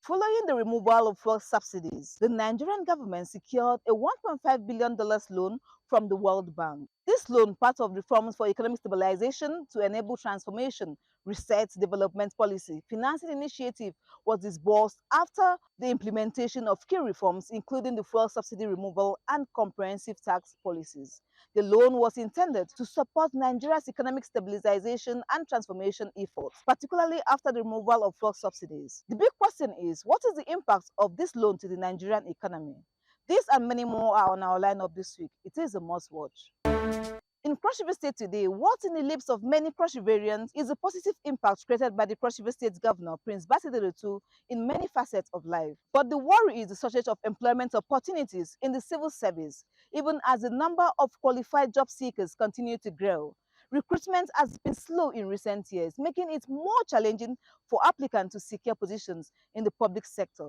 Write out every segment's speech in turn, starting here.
Following the removal of fuel subsidies, the Nigerian government secured a $1.5 billion loan from the World Bank. This loan, part of reforms for economic stabilization to enable transformation, research, development policy, financing initiative was disbursed after the implementation of key reforms, including the fuel subsidy removal and comprehensive tax policies. The loan was intended to support Nigeria's economic stabilization and transformation efforts, particularly after the removal of fuel subsidies. The big question is, what is the impact of this loan to the Nigerian economy? This and many more are on our lineup this week. It is a must watch. In Cross River State today, what in the lips of many Cross Riverians is the positive impact created by the Cross River State Governor, Prince Basideletu, in many facets of life. But the worry is the shortage of employment opportunities in the civil service, even as the number of qualified job seekers continue to grow. Recruitment has been slow in recent years, making it more challenging for applicants to secure positions in the public sector.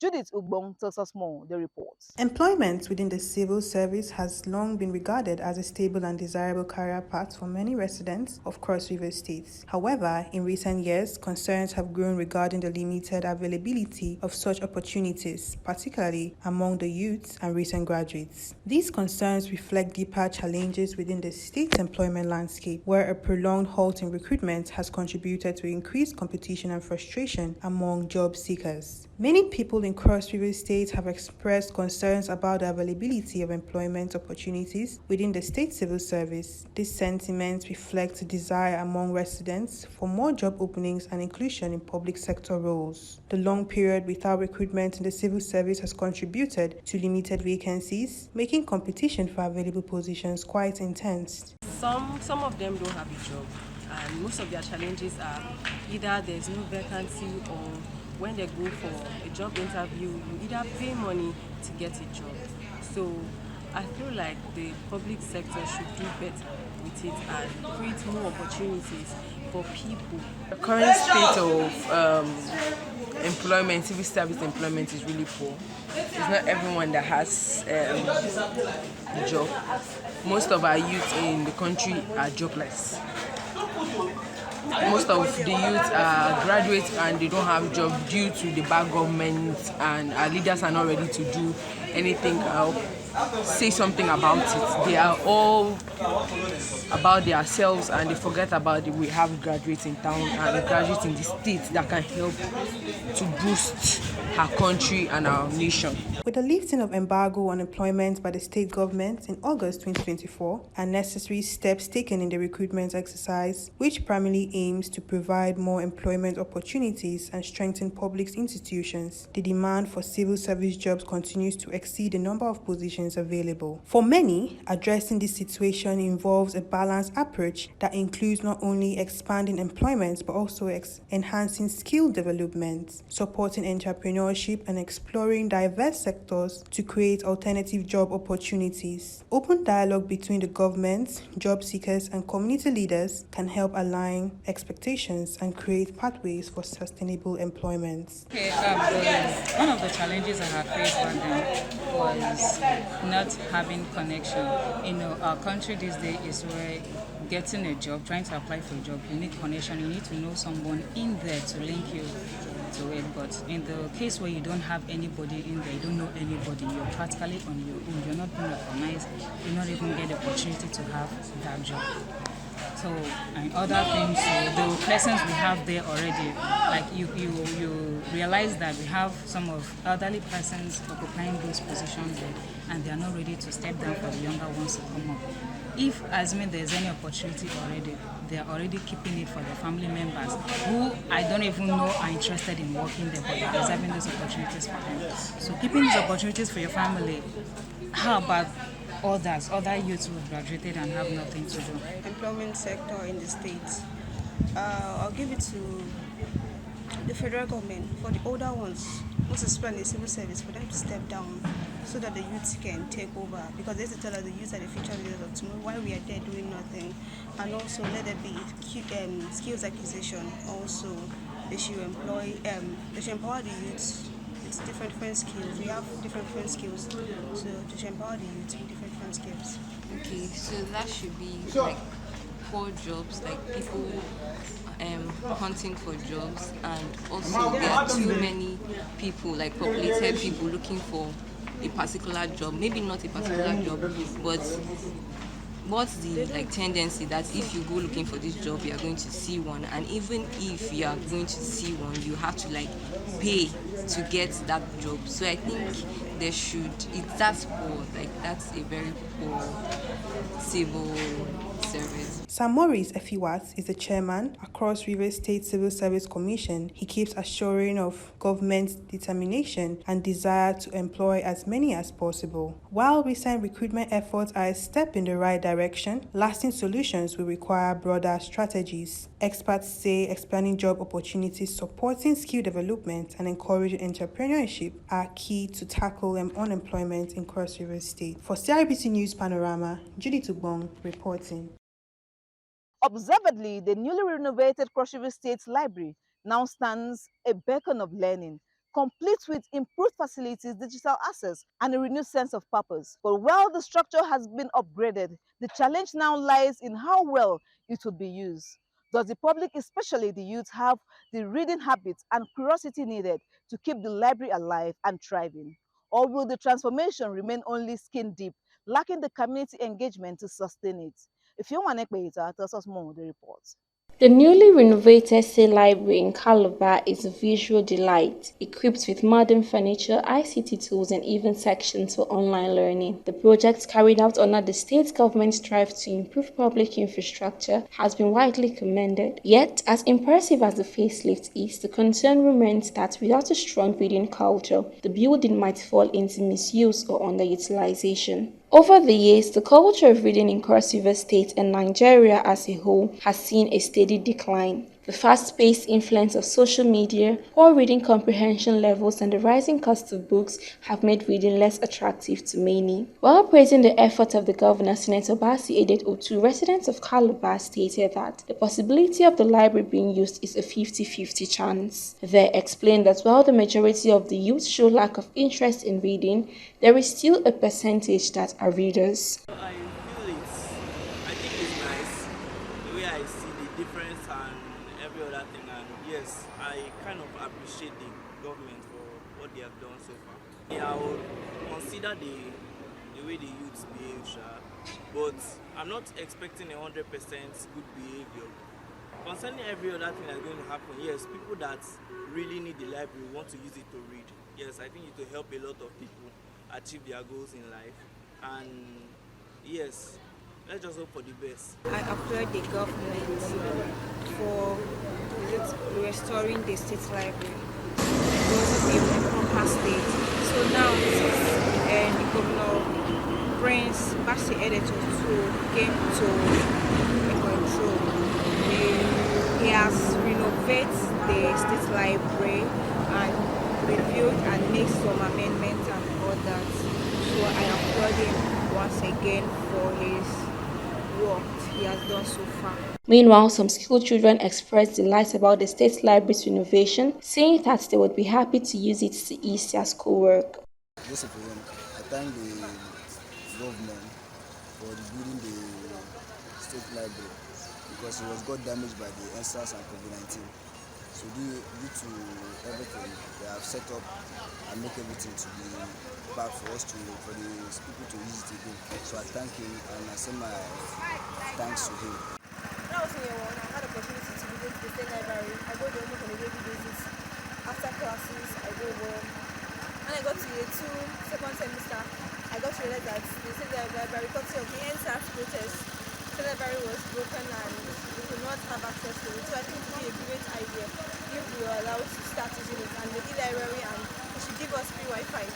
Judith Ugbong tells us more, the reports. Employment within the civil service has long been regarded as a stable and desirable career path for many residents of Cross River states. However, in recent years, concerns have grown regarding the limited availability of such opportunities, particularly among the youths and recent graduates. These concerns reflect deeper challenges within the state's employment landscape, where a prolonged halt in recruitment has contributed to increased competition and frustration among job seekers. Many people in Cross River State have expressed concerns about the availability of employment opportunities within the state civil service. This sentiment reflects a desire among residents for more job openings and inclusion in public sector roles. The long period without recruitment in the civil service has contributed to limited vacancies, making competition for available positions quite intense. Some of them don't have a job, and most of their challenges are either there's no vacancy, or when they go for a job interview, you either pay money to get a job. So I feel like the public sector should do better with it and create more opportunities for people. The current state of employment, civil service employment is really poor. It's not everyone that has a job. Most of our youth in the country are jobless. Most of the youth are graduates and they don't have job due to the bad government, and our leaders are not ready to do anything say something about it. They are all about themselves and they forget about we have graduates in town and graduates in the state that can help to boost our country and our nation. With the lifting of embargo on employment by the state government in August 2024 and necessary steps taken in the recruitment exercise, which primarily aims to provide more employment opportunities and strengthen public institutions, the demand for civil service jobs continues to exceed the number of positions available. For many, addressing this situation involves a balanced approach that includes not only expanding employment but also enhancing skill development, supporting entrepreneurship, and exploring diverse sectors to create alternative job opportunities. Open dialogue between the government, job seekers, and community leaders can help align expectations and create pathways for sustainable employment. Okay, one of the challenges I had faced back then was not having connection. Our country these days is where getting a job, trying to apply for a job, you need connection. You need to know someone in there to link you to it. But in the case where you don't have anybody in there, you don't know anybody, you're practically on your own. You're not being recognized. You not even get the opportunity to have that job. So, and other things, so the persons we have there already, like you realize that we have some of elderly persons occupying those positions there, and they are not ready to step down for the younger ones to come up. If, there's any opportunity already, they are already keeping it for their family members, who I don't even know are interested in working there, but they are reserving those opportunities for them. So keeping these opportunities for your family, how about other youths who have graduated and have nothing to do? Employment sector in the states. I'll give it to the federal government for the older ones, most especially the civil service, for them to step down so that the youths can take over, because they used to tell us the youths are the future leaders of tomorrow while we are there doing nothing. And also let there be skills acquisition. Also they should empower the youths. It's different skills. We have different skills, so they should empower the youth with different skills. Okay, so that should be like poor jobs, like people hunting for jobs, and also there are too many people, like populated people, looking for a particular job. Maybe not a particular job, but what's the like tendency that if you go looking for this job you are going to see one, and even if you are going to see one you have to like pay to get that job. So I think there should it's that's poor, like that's a very poor civil service. Sir Maurice Efiwat is the chairman across Rivers State Civil Service Commission. He keeps assuring of government's determination and desire to employ as many as possible. While recent recruitment efforts are a step in the right direction, lasting solutions will require broader strategies. Experts say expanding job opportunities, supporting skill development, and encouraging entrepreneurship are key to tackle unemployment in Cross River State. For CRBC News Panorama, Judy Tugbong reporting. Observedly, the newly renovated Cross River State Library now stands a beacon of learning, complete with improved facilities, digital access, and a renewed sense of purpose. But while the structure has been upgraded, the challenge now lies in how well it will be used. Does the public, especially the youth, have the reading habits and curiosity needed to keep the library alive and thriving? Or will the transformation remain only skin deep, lacking the community engagement to sustain it? If you want to tell us more on the report. The newly renovated State Library in Calabar is a visual delight, equipped with modern furniture, ICT tools, and even sections for online learning. The project, carried out under the state government's drive to improve public infrastructure, has been widely commended. Yet, as impressive as the facelift is, the concern remains that without a strong reading culture, the building might fall into misuse or underutilization. Over the years, the culture of reading in Cross River State and Nigeria as a whole has seen a steady decline. The fast-paced influence of social media, poor reading comprehension levels, and the rising cost of books have made reading less attractive to many. While praising the effort of the governor, Senator Basi Edet Otu, residents of Calabar stated that the possibility of the library being used is a 50-50 chance. They explained that while the majority of the youth show lack of interest in reading, there is still a percentage that are readers. I think it's nice the way I see the difference and every other thing, and yes, I kind of appreciate the government for what they have done so far. Yeah, I would consider the way the youths behave, but I'm not expecting 100% good behavior. Concerning every other thing that's going to happen, yes, people that really need the library want to use it to read. Yes, I think it will help a lot of people achieve their goals in life, and yes, let's just hope for the best. I applaud the government for restoring the state library. It was a proper state. So now the governor Prince Basi Edeto came to control. He has renovated the state library and reviewed and made some amendments and all that. So I applaud him once again for his work he has done so far. Meanwhile, some school children expressed delight about the state library's renovation, saying that they would be happy to use it to ease their schoolwork. Just for them, I thank the government for rebuilding the state library because it was got damaged by the NSAS and COVID-19. So due to everything, they have set up and make everything to be back for us for the people to use it again. So I thank him and I send my thanks to him. When I was in year one, I had the opportunity to visit the state library. I go there almost on a daily basis. After classes, I go home. When I got to year two, second semester, I got to realize that the state library, courtesy of the NSAS protest, the state library was broken and we could not have access to it. So I think it would be a great idea if we were allowed to start using it and the e-library, and they should give us free Wi-Fi.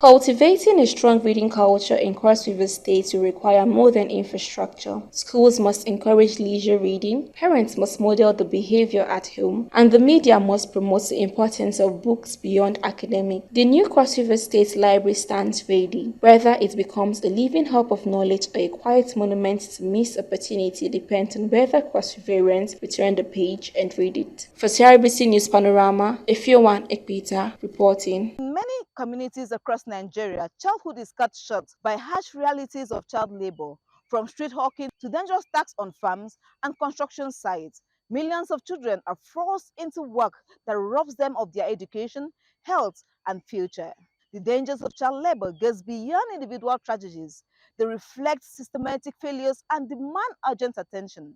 Cultivating a strong reading culture in Cross River State will require more than infrastructure. Schools must encourage leisure reading, parents must model the behavior at home, and the media must promote the importance of books beyond academic. The new Cross River State Library stands ready. Whether it becomes a living hub of knowledge or a quiet monument to missed opportunity depends on whether Cross Riverians return the page and read it. For CRBC News Panorama, Efiowan Ekpita reporting. In many communities across Nigeria, childhood is cut short by harsh realities of child labor, from street hawking to dangerous tasks on farms and construction sites. Millions of children are forced into work that robs them of their education, health, and future. The dangers of child labor goes beyond individual tragedies. They reflect systematic failures and demand urgent attention.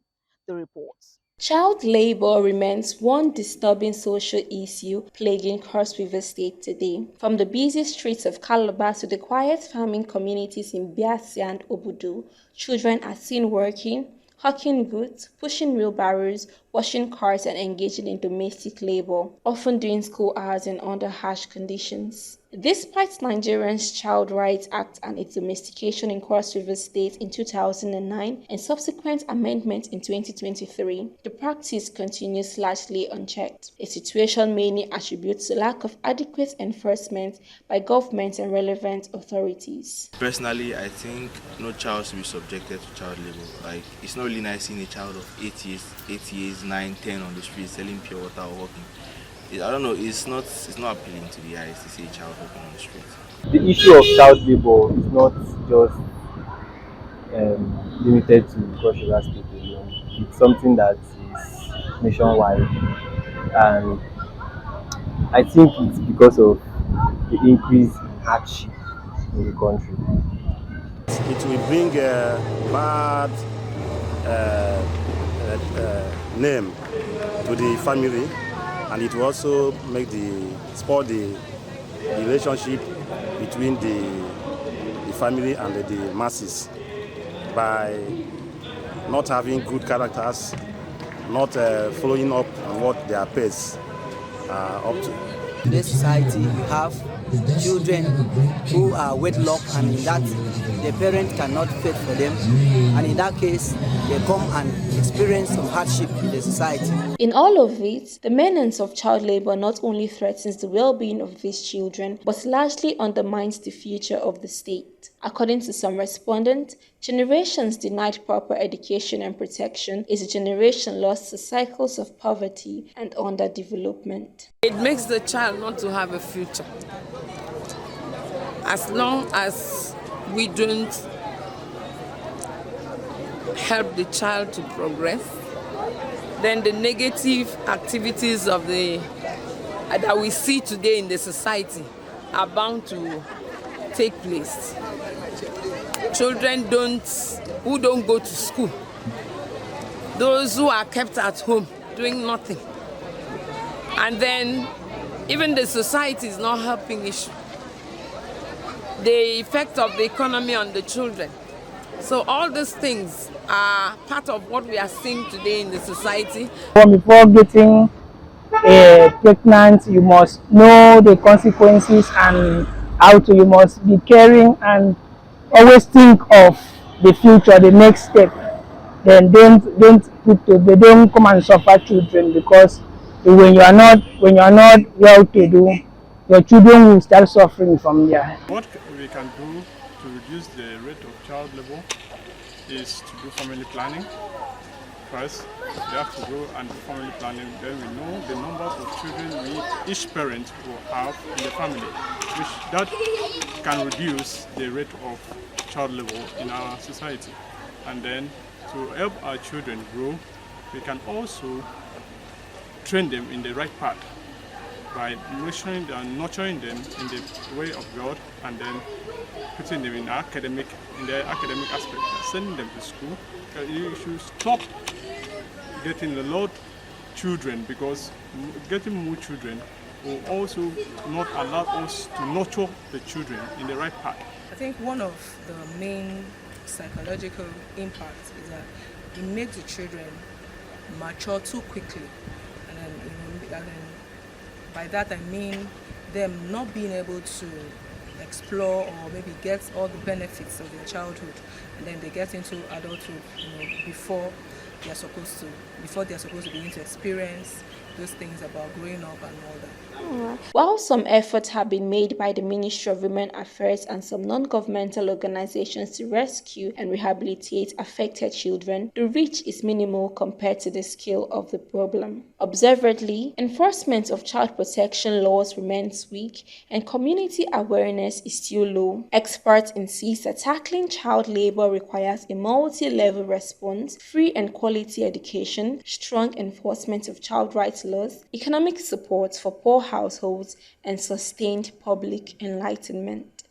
The report. Child labor remains one disturbing social issue plaguing Cross River State today. From the busy streets of Calabar to the quiet farming communities in Biasi and Obudu, children are seen working, hawking goods, pushing wheelbarrows, washing cars, and engaging in domestic labor, often during school hours and under harsh conditions. Despite Nigeria's Child Rights Act and its domestication in Cross River State in 2009 and subsequent amendments in 2023, the practice continues largely unchecked, a situation mainly attributed to lack of adequate enforcement by government and relevant authorities. Personally, I think no child should be subjected to child labor. Like, it's not really nice seeing a child of 8 years, 9, 10 on the street selling pure water or walking. I don't know, it's not appealing to the eyes to see a child walking on the street. The issue of child labor is not just limited to Cross River State alone. It's something that is nationwide, and I think it's because of the increase in hardship in the country. It will bring a bad name to the family, and it will also spoil the relationship between the family and the masses by not having good characters, not following up on what their peers are up to. In this society, we have children who are wedlocked, and in that the parent cannot fend for them, and in that case they come and experience some hardship in the society. In all of it, the menace of child labor not only threatens the well-being of these children, but largely undermines the future of the state. According to some respondents, generations denied proper education and protection is a generation lost to cycles of poverty and underdevelopment. It makes the child not to have a future. As long as we don't help the child to progress, then the negative activities of that we see today in the society are bound to take place. Children who don't go to school, those who are kept at home doing nothing, and then even the society is not helping issue. The effect of the economy on the children. So all these things are part of what we are seeing today in the society. Before getting pregnant, you must know the consequences and you must be caring and always think of the future, the next step. Then don't come and suffer children, because when you are not well to do, your children will start suffering from there. What we can do to reduce the rate of child labor is to do family planning. First, we have to go and do family planning. Then we know the numbers of children each parent will have in the family, which that can reduce the rate of child labor in our society. And then to help our children grow, we can also train them in the right path by nurturing them in the way of God, and then putting them in the academic aspect, sending them to school. You should stop getting a lot of children, because getting more children will also not allow us to nurture the children in the right path. I think one of the main psychological impacts is that it makes the children mature too quickly, and then by that I mean them not being able to explore or maybe get all the benefits of their childhood, and then they get into adulthood, before they're supposed to begin to experience those things about growing up and all that. While some efforts have been made by the Ministry of Women Affairs and some non-governmental organizations to rescue and rehabilitate affected children, the reach is minimal compared to the scale of the problem. Observantly, enforcement of child protection laws remains weak and community awareness is still low. Experts insist that tackling child labor requires a multi-level response, free and quality education, strong enforcement of child rights laws, economic support for poor households, and sustained public enlightenment.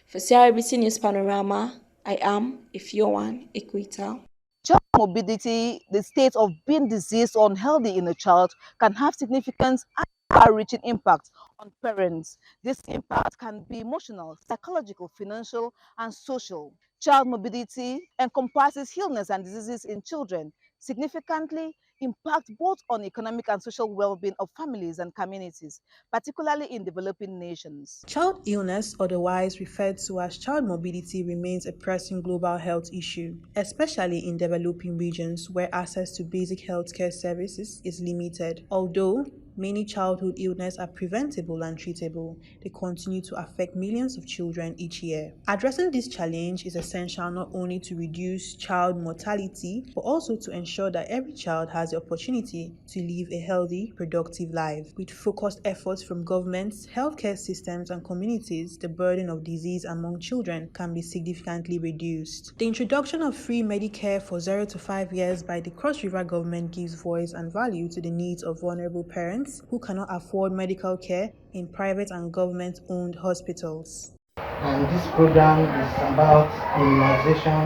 For CRBC News Panorama, I am Ifyowan Equita. Child morbidity, the state of being diseased or unhealthy in a child, can have significant and far-reaching impact on parents. This impact can be emotional, psychological, financial, and social. Child morbidity encompasses illness and diseases in children, significantly impact both on economic and social well-being of families and communities, particularly in developing nations. Child illness, otherwise referred to as child morbidity, remains a pressing global health issue, especially in developing regions where access to basic healthcare services is limited. Although many childhood illnesses are preventable and treatable, they continue to affect millions of children each year. Addressing this challenge is essential not only to reduce child mortality, but also to ensure that every child has the opportunity to live a healthy, productive life. With focused efforts from governments, healthcare systems, and communities, the burden of disease among children can be significantly reduced. The introduction of free Medicare for 0 to 5 years by the Cross River government gives voice and value to the needs of vulnerable parents who cannot afford medical care in private and government-owned hospitals. And this program is about immunization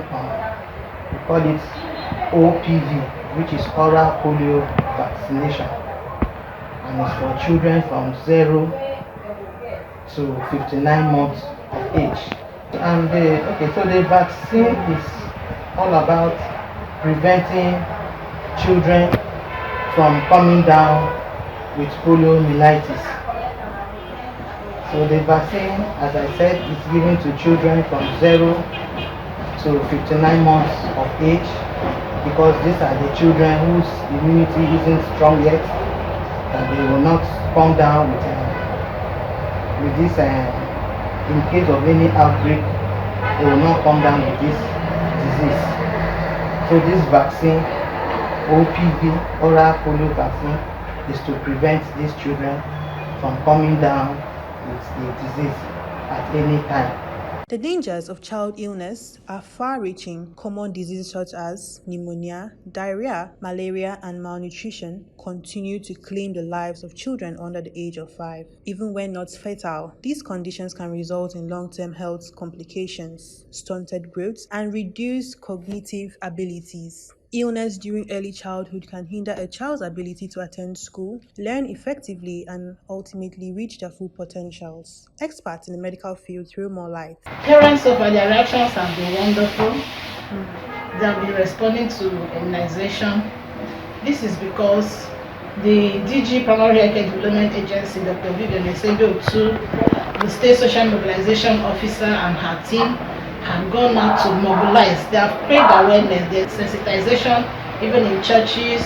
we call it OPV, which is oral polio vaccination, and it's for children from 0 to 59 months of age. And so the vaccine is all about preventing children from coming down with poliomyelitis. So the vaccine, as I said, is given to children from 0 to 59 months of age, because these are the children whose immunity isn't strong yet, and they will not come down with this, in case of any outbreak, they will not come down with this disease. So this vaccine, OPV, oral polio vaccine, is to prevent these children from coming down with the disease at any time. The dangers of child illness are far-reaching. Common diseases such as pneumonia, diarrhea, malaria, and malnutrition continue to claim the lives of children under the age of 5. Even when not fatal, these conditions can result in long-term health complications, stunted growth, and reduced cognitive abilities. Illness during early childhood can hinder a child's ability to attend school, learn effectively, and ultimately reach their full potentials. Experts in the medical field throw more light. Parents so far, their reactions have been wonderful. They have been responding to immunization. This is because the DG Primary Healthcare Development Agency, Dr. Vivian Esebi-Otu, the State Social Mobilization Officer, and her team have gone out to mobilize. They have created awareness, there's sensitization, even in churches,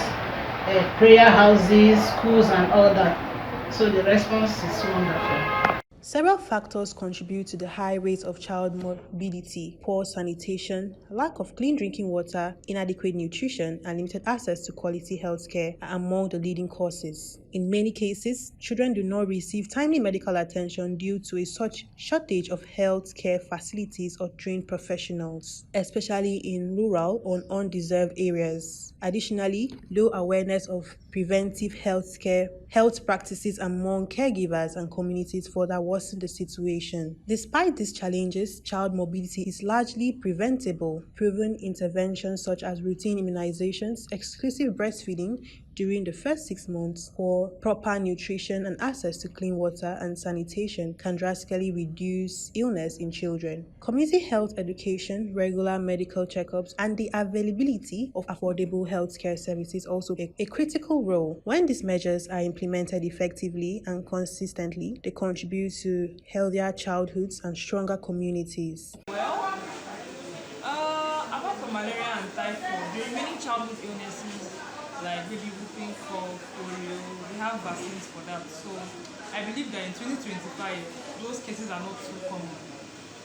prayer houses, schools, and all that. So the response is wonderful. Several factors contribute to the high rate of child morbidity. Poor sanitation, lack of clean drinking water, inadequate nutrition, and limited access to quality health care are among the leading causes. In many cases, children do not receive timely medical attention due to a such shortage of health care facilities or trained professionals, especially in rural or undeserved areas. Additionally, low awareness of preventive health practices among caregivers and communities further worsen the situation. Despite these challenges, child morbidity is largely preventable. Proven interventions such as routine immunizations, exclusive breastfeeding during the first 6 months, or proper nutrition and access to clean water and sanitation can drastically reduce illness in children. Community health education, regular medical checkups, and the availability of affordable healthcare services also play a critical role. When these measures are implemented effectively and consistently, they contribute to healthier childhoods and stronger communities. Well, apart from malaria and typhoid, there are many childhood illnesses like maybe stopping cough, polio, we have vaccines for that. So I believe that in 2025, those cases are not too common.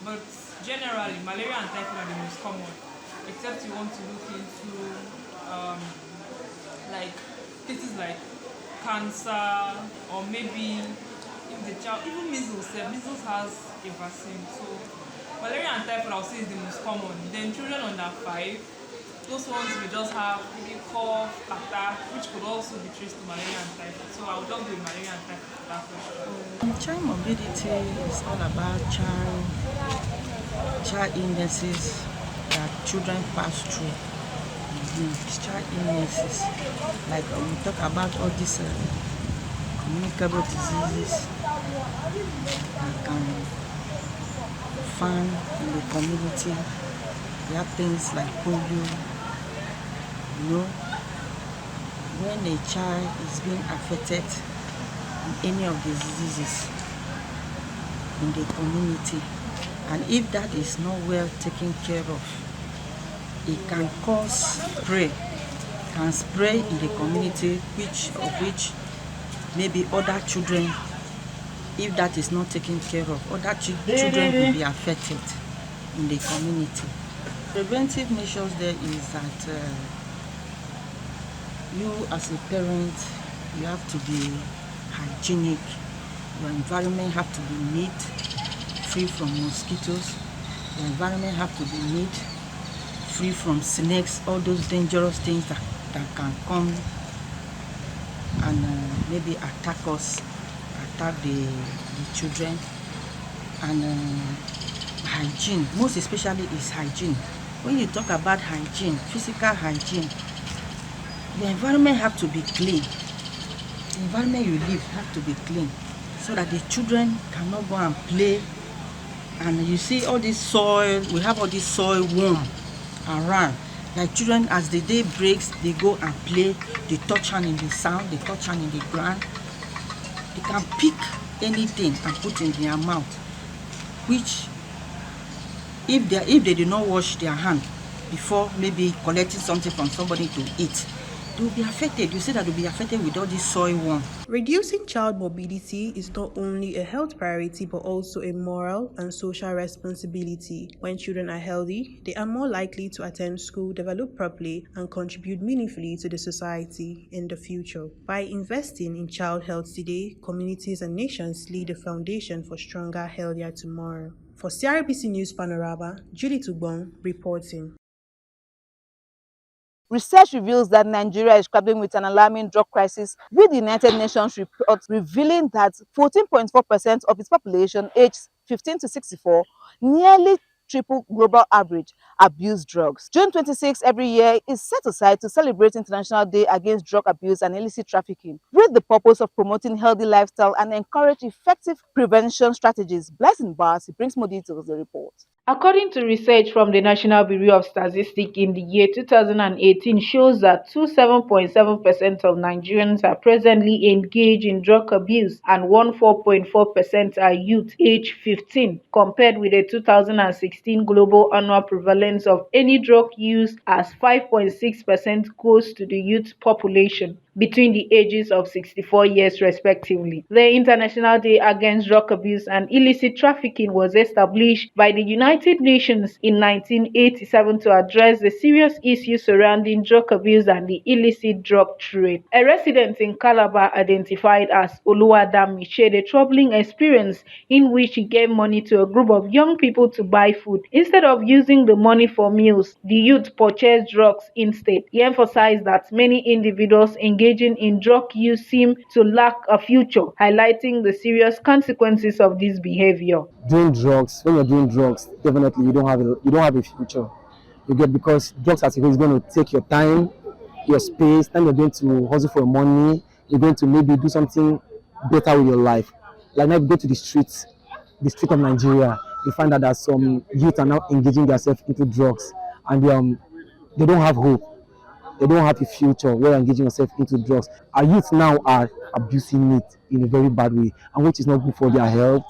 But generally, malaria and typhoid are the most common, except you want to look into um, like cases like cancer, or maybe if the child, even measles, measles has a vaccine. So malaria and typhoid, I would say, is the most common. Then children under 5, those ones will just have maybe cough, catarrh, which could also be traced to malaria and typhoid. So I would just do malaria and typhoid for that question. Child morbidity is all about child illnesses that children pass through. Child illnesses, like when we talk about all these communicable diseases that can found in the community. We have things like polio. When a child is being affected in any of the diseases in the community, and if that is not well taken care of, it can cause spray in the community, which maybe other children, if that is not taken care of, other children will be affected in the community. Preventive measures there is that you as a parent, you have to be hygienic. Your environment have to be neat, free from mosquitoes. Your environment have to be neat, free from snakes, all those dangerous things that can come and maybe attack us, attack the children. And hygiene, most especially is hygiene. When you talk about hygiene, physical hygiene, the environment have to be clean. The environment you live have to be clean, so that the children cannot go and play. And you see all this soil, we have all this soil worm around. Like children, as the day breaks, they go and play, they touch hand in the sand, they touch hand in the ground. They can pick anything and put in their mouth, which if they do not wash their hand before maybe collecting something from somebody to eat, they will be affected. You see that they will be affected with all this soil worm. Reducing child morbidity is not only a health priority but also a moral and social responsibility. When children are healthy, they are more likely to attend school, develop properly, and contribute meaningfully to the society in the future. By investing in child health today, communities and nations lay the foundation for stronger, healthier tomorrow. For CRBC News Panorama, Julie Tugbon reporting. Research reveals that Nigeria is grappling with an alarming drug crisis, with the United Nations report revealing that 14.4% of its population aged 15 to 64, nearly triple global average, abuse drugs. June 26 every year is set aside to celebrate International Day Against Drug Abuse and Illicit Trafficking, with the purpose of promoting healthy lifestyle and encourage effective prevention strategies. Blessing Bars brings more details of the report. According to research from the National Bureau of Statistics in the year 2018 shows that 27.7% of Nigerians are presently engaged in drug abuse and 14.4% are youth aged 15, compared with the 2016 global annual prevalence of any drug use as 5.6% goes to the youth population between the ages of 64 years respectively. The International Day Against Drug Abuse and Illicit Trafficking was established by the United Nations in 1987 to address the serious issues surrounding drug abuse and the illicit drug trade. A resident in Calabar identified as Oluwadami shared a troubling experience in which he gave money to a group of young people to buy food. Instead of using the money for meals, the youth purchased drugs instead. He emphasized that many individuals engaging in drug use seem to lack a future, highlighting the serious consequences of this behavior. When you're doing drugs, definitely you don't have a future. You get, because drugs as is going to take your time, your space, and you're going to hustle for money. You're going to maybe do something better with your life. Like now, you go to the street of Nigeria, you find out that some youth are now engaging themselves into drugs, and they don't have hope. They don't have a future where engaging yourself into drugs. Our youth now are abusing it in a very bad way, and which is not good for their health,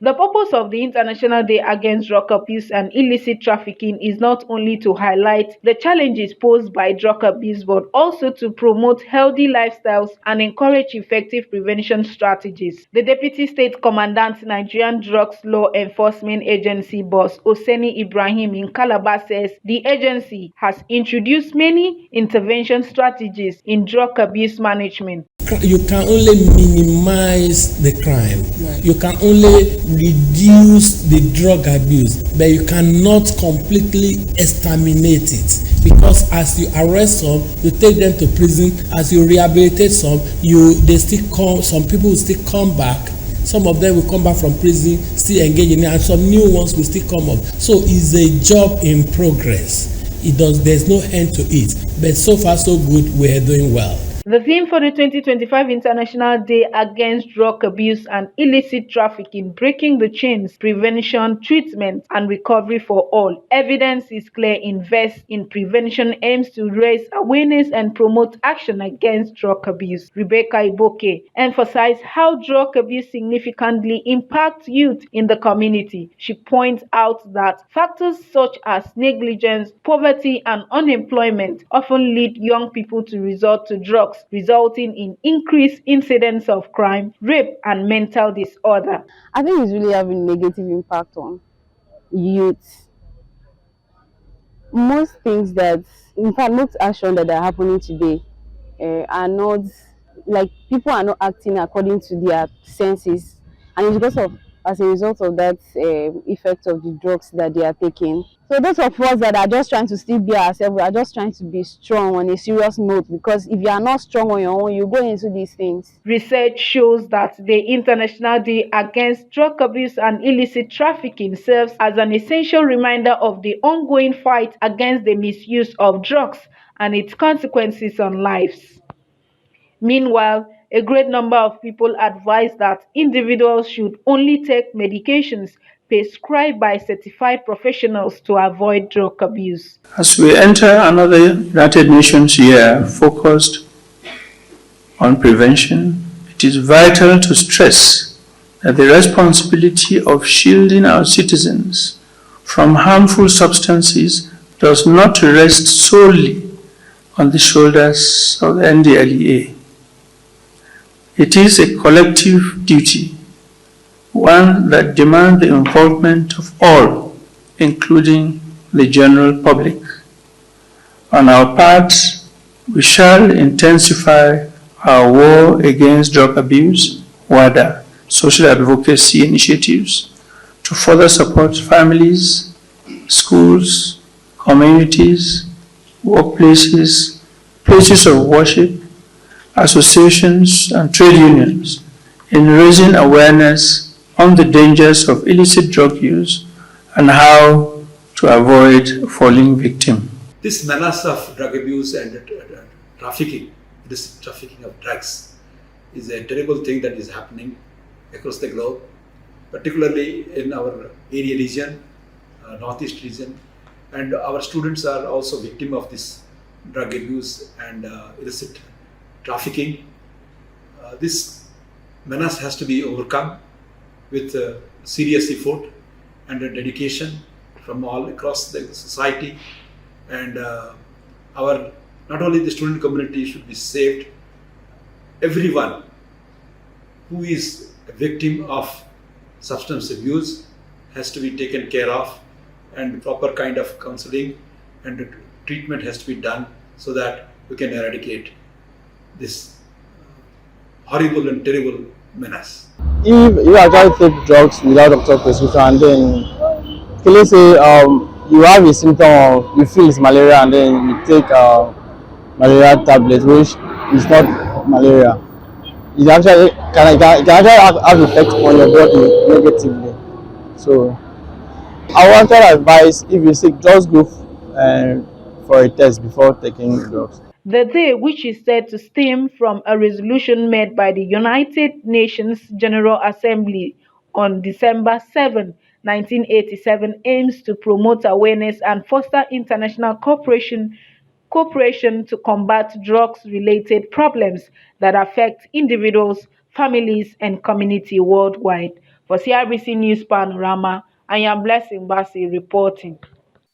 The purpose of the International Day Against Drug Abuse and Illicit Trafficking is not only to highlight the challenges posed by drug abuse but also to promote healthy lifestyles and encourage effective prevention strategies. The Deputy State Commandant, Nigerian Drugs Law Enforcement Agency boss Oseni Ibrahim in Calabar says the agency has introduced many intervention strategies in drug abuse management. You can only minimize the crime. Right. You can only reduce the drug abuse, but you cannot completely exterminate it. Because as you arrest some, you take them to prison. As you rehabilitate some, they still come. Some people will still come back. Some of them will come back from prison, still engage in it, and some new ones will still come up. So it's a job in progress. There's no end to it. But so far so good, we're doing well. The theme for the 2025 International Day Against Drug Abuse and Illicit Trafficking, Breaking the Chains, Prevention, Treatment and Recovery for All. Evidence is clear. Invest in prevention aims to raise awareness and promote action against drug abuse. Rebecca Iboke emphasized how drug abuse significantly impacts youth in the community. She points out that factors such as negligence, poverty and unemployment often lead young people to resort to drugs, resulting in increased incidence of crime, rape, and mental disorder. I think it's really having a negative impact on youth. Most things that, in fact, most action that are happening today are not, like, people are not acting according to their senses, and it's because of, as a result of that effect of the drugs that they are taking. So those of us that are just trying to still be ourselves, we are just trying to be strong on a serious note, because if you are not strong on your own, you go into these things. Research shows that the International Day Against Drug Abuse and Illicit Trafficking serves as an essential reminder of the ongoing fight against the misuse of drugs and its consequences on lives. Meanwhile, a great number of people advise that individuals should only take medications prescribed by certified professionals to avoid drug abuse. As we enter another United Nations year focused on prevention, it is vital to stress that the responsibility of shielding our citizens from harmful substances does not rest solely on the shoulders of the NDLEA. It is a collective duty, one that demands the involvement of all, including the general public. On our part, we shall intensify our war against drug abuse, WADA, social advocacy initiatives, to further support families, schools, communities, workplaces, places of worship, associations and trade unions in raising awareness on the dangers of illicit drug use and how to avoid falling victim. This menace of drug abuse and trafficking, this trafficking of drugs, is a terrible thing that is happening across the globe, particularly in our area region, northeast region, and our students are also victim of this drug abuse and illicit trafficking. This menace has to be overcome with serious effort and dedication from all across the society, and our not only the student community should be saved, everyone who is a victim of substance abuse has to be taken care of, and proper kind of counseling and treatment has to be done so that we can eradicate this horrible and terrible menace. If you actually take drugs without doctor prescription, and then let's say you have a symptom of, you feel it's malaria, and then you take malaria tablet, which is not malaria, it actually can actually have effect on your body negatively. So I want to advise, if you sick, just go for a test before taking drugs. The day, which is said to stem from a resolution made by the United Nations General Assembly on December 7, 1987, aims to promote awareness and foster international cooperation to combat drugs-related problems that affect individuals, families, and community worldwide. For CRBC News Panorama, I am Blessing Basi reporting.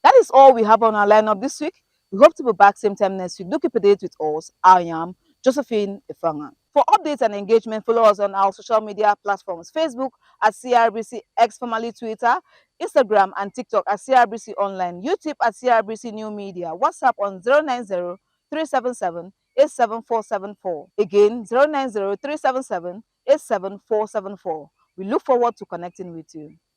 That is all we have on our lineup this week. We hope to be back same time next week. Do keep a date with us. I am Josephine Ifanga. For updates and engagement, follow us on our social media platforms: Facebook at CRBC X, formerly Twitter, Instagram and TikTok at CRBC Online, YouTube at CRBC New Media, WhatsApp on 090 377 87474. Again, 090 377 87474. We look forward to connecting with you.